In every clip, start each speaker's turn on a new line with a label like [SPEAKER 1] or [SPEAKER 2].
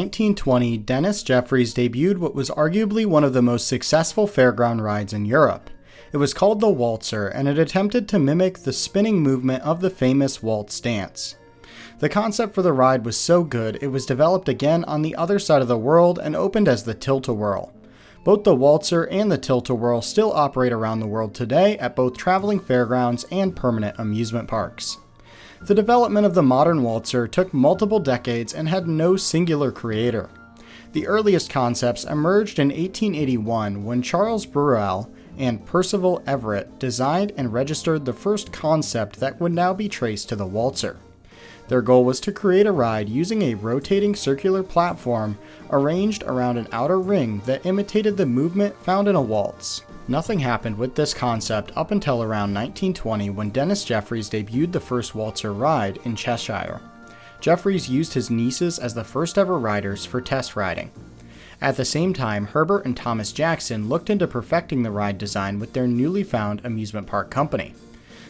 [SPEAKER 1] 1920, Dennis Jeffries debuted what was arguably one of the most successful fairground rides in Europe. It was called the Waltzer, and it attempted to mimic the spinning movement of the famous waltz dance. The concept for the ride was so good, it was developed again on the other side of the world and opened as the Tilt-A-Whirl. Both the Waltzer and the Tilt-A-Whirl still operate around the world today at both traveling fairgrounds and permanent amusement parks. The development of the modern Waltzer took multiple decades and had no singular creator. The earliest concepts emerged in 1881 when Charles Bruel and Percival Everett designed and registered the first concept that would now be traced to the Waltzer. Their goal was to create a ride using a rotating circular platform arranged around an outer ring that imitated the movement found in a waltz. Nothing happened with this concept up until around 1920 when Dennis Jeffries debuted the first Waltzer ride in Cheshire. Jeffries used his nieces as the first ever riders for test riding. At the same time, Herbert and Thomas Jackson looked into perfecting the ride design with their newly found amusement park company.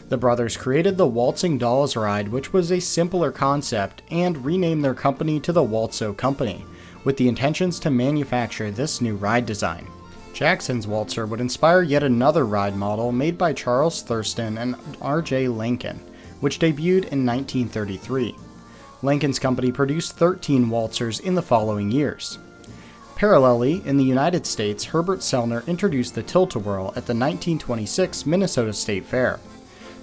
[SPEAKER 1] The brothers created the Waltzing Dolls ride, which was a simpler concept, and renamed their company to the Waltzo Company, with the intentions to manufacture this new ride design. Jackson's Waltzer would inspire yet another ride model made by Charles Thurston and R.J. Lincoln, which debuted in 1933. Lincoln's company produced 13 Waltzers in the following years. Parallelly, in the United States, Herbert Sellner introduced the Tilt-A-Whirl at the 1926 Minnesota State Fair.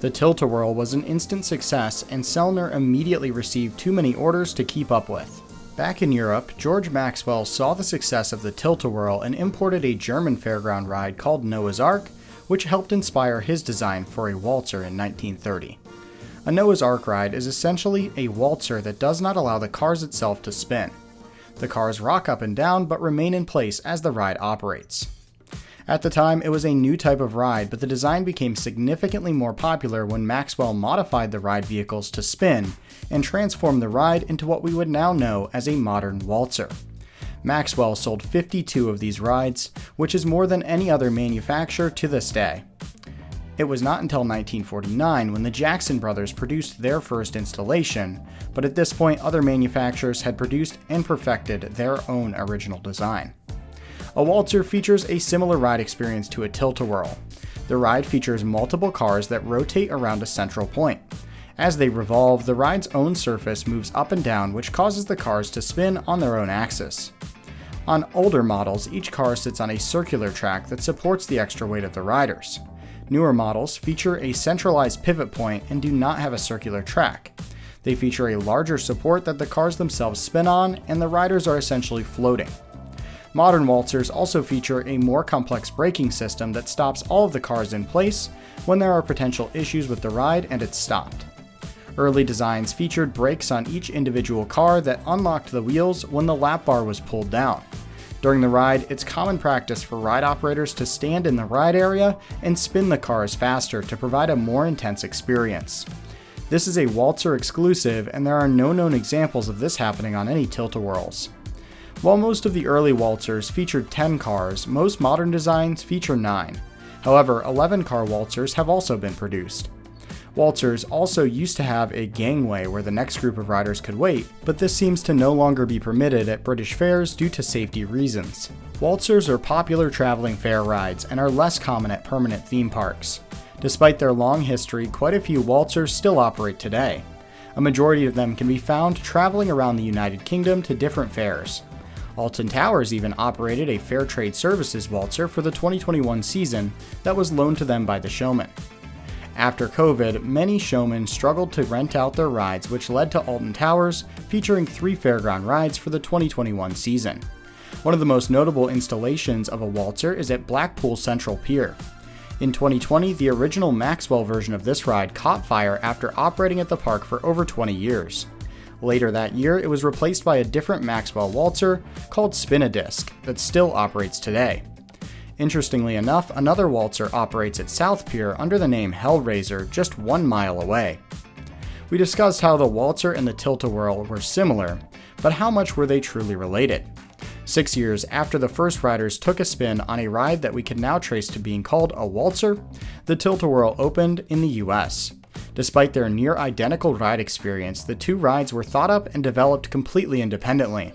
[SPEAKER 1] The Tilt-A-Whirl was an instant success, and Sellner immediately received too many orders to keep up with. Back in Europe, George Maxwell saw the success of the Tilt-A-Whirl and imported a German fairground ride called Noah's Ark, which helped inspire his design for a waltzer in 1930. A Noah's Ark ride is essentially a waltzer that does not allow the cars itself to spin. The cars rock up and down but remain in place as the ride operates. At the time, it was a new type of ride, but the design became significantly more popular when Maxwell modified the ride vehicles to spin and transformed the ride into what we would now know as a modern waltzer. Maxwell sold 52 of these rides, which is more than any other manufacturer to this day. It was not until 1949 when the Jackson brothers produced their first installation, but at this point other manufacturers had produced and perfected their own original design. A waltzer features a similar ride experience to a Tilt-A-Whirl. The ride features multiple cars that rotate around a central point. As they revolve, the ride's own surface moves up and down, which causes the cars to spin on their own axis. On older models, each car sits on a circular track that supports the extra weight of the riders. Newer models feature a centralized pivot point and do not have a circular track. They feature a larger support that the cars themselves spin on, and the riders are essentially floating. Modern waltzers also feature a more complex braking system that stops all of the cars in place when there are potential issues with the ride and it's stopped. Early designs featured brakes on each individual car that unlocked the wheels when the lap bar was pulled down. During the ride, it's common practice for ride operators to stand in the ride area and spin the cars faster to provide a more intense experience. This is a Waltzer exclusive, and there are no known examples of this happening on any Tilt-A-Whirls. While most of the early waltzers featured 10 cars, most modern designs feature 9. However, 11-car waltzers have also been produced. Waltzers also used to have a gangway where the next group of riders could wait, but this seems to no longer be permitted at British fairs due to safety reasons. Waltzers are popular traveling fair rides and are less common at permanent theme parks. Despite their long history, quite a few waltzers still operate today. A majority of them can be found traveling around the United Kingdom to different fairs. Alton Towers even operated a Fair Trade Services waltzer for the 2021 season that was loaned to them by the showman. After COVID, many showmen struggled to rent out their rides, which led to Alton Towers featuring 3 fairground rides for the 2021 season. One of the most notable installations of a waltzer is at Blackpool Central Pier. In 2020, the original Maxwell version of this ride caught fire after operating at the park for over 20 years. Later that year, it was replaced by a different Maxwell waltzer called Spin-A-Disc that still operates today. Interestingly enough, another waltzer operates at South Pier under the name Hellraiser just 1 mile away. We discussed how the waltzer and the Tilt-A-Whirl were similar, but how much were they truly related? 6 years after the first riders took a spin on a ride that we can now trace to being called a waltzer, the Tilt-A-Whirl opened in the US. Despite their near-identical ride experience, the two rides were thought up and developed completely independently.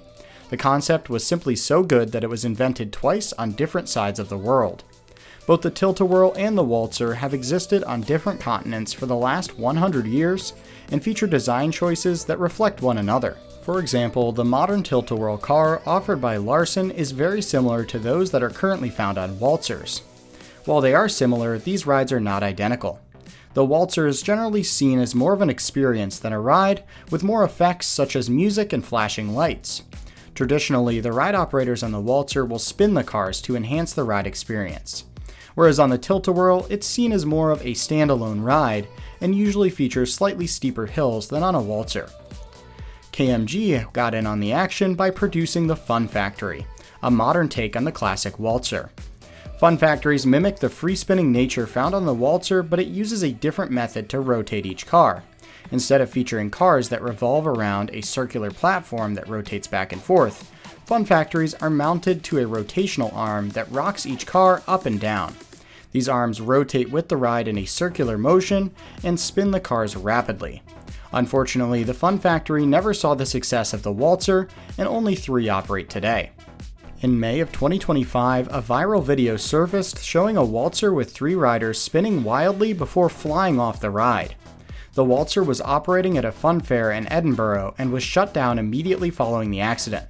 [SPEAKER 1] The concept was simply so good that it was invented twice on different sides of the world. Both the Tilt-A-Whirl and the Waltzer have existed on different continents for the last 100 years and feature design choices that reflect one another. For example, the modern Tilt-A-Whirl car offered by Larson is very similar to those that are currently found on Waltzers. While they are similar, these rides are not identical. The Waltzer is generally seen as more of an experience than a ride, with more effects such as music and flashing lights. Traditionally, the ride operators on the Waltzer will spin the cars to enhance the ride experience. Whereas on the Tilt-A-Whirl, it's seen as more of a standalone ride and usually features slightly steeper hills than on a Waltzer. KMG got in on the action by producing the Fun Factory, a modern take on the classic Waltzer. Fun Factories mimic the free-spinning nature found on the Waltzer, but it uses a different method to rotate each car. Instead of featuring cars that revolve around a circular platform that rotates back and forth, Fun Factories are mounted to a rotational arm that rocks each car up and down. These arms rotate with the ride in a circular motion and spin the cars rapidly. Unfortunately, the Fun Factory never saw the success of the Waltzer, and only 3 operate today. In May of 2025, a viral video surfaced showing a Waltzer with 3 riders spinning wildly before flying off the ride. The Waltzer was operating at a fun fair in Edinburgh and was shut down immediately following the accident.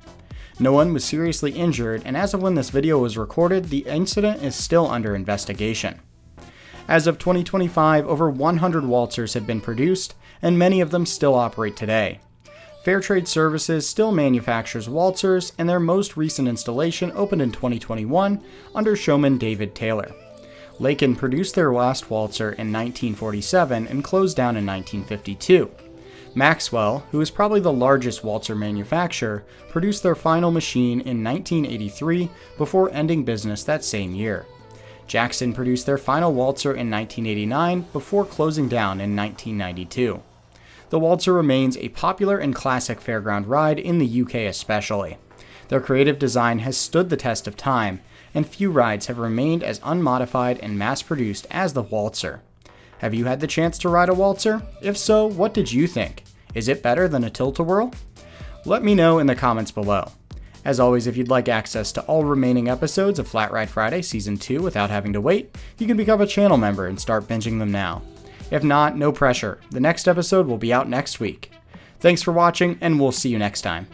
[SPEAKER 1] No one was seriously injured, and as of when this video was recorded, the incident is still under investigation. As of 2025, over 100 Waltzers have been produced, and many of them still operate today. Fairtrade Services still manufactures Waltzers, and their most recent installation opened in 2021 under showman David Taylor. Laken produced their last Waltzer in 1947 and closed down in 1952. Maxwell, who is probably the largest Waltzer manufacturer, produced their final machine in 1983 before ending business that same year. Jackson produced their final Waltzer in 1989 before closing down in 1992. The Waltzer remains a popular and classic fairground ride in the UK especially. Their creative design has stood the test of time, and few rides have remained as unmodified and mass-produced as the Waltzer. Have you had the chance to ride a Waltzer? If so, what did you think? Is it better than a Tilt-A-Whirl? Let me know in the comments below. As always, if you'd like access to all remaining episodes of Flat Ride Friday Season 2 without having to wait, you can become a channel member and start binging them now. If not, no pressure. The next episode will be out next week. Thanks for watching, and we'll see you next time.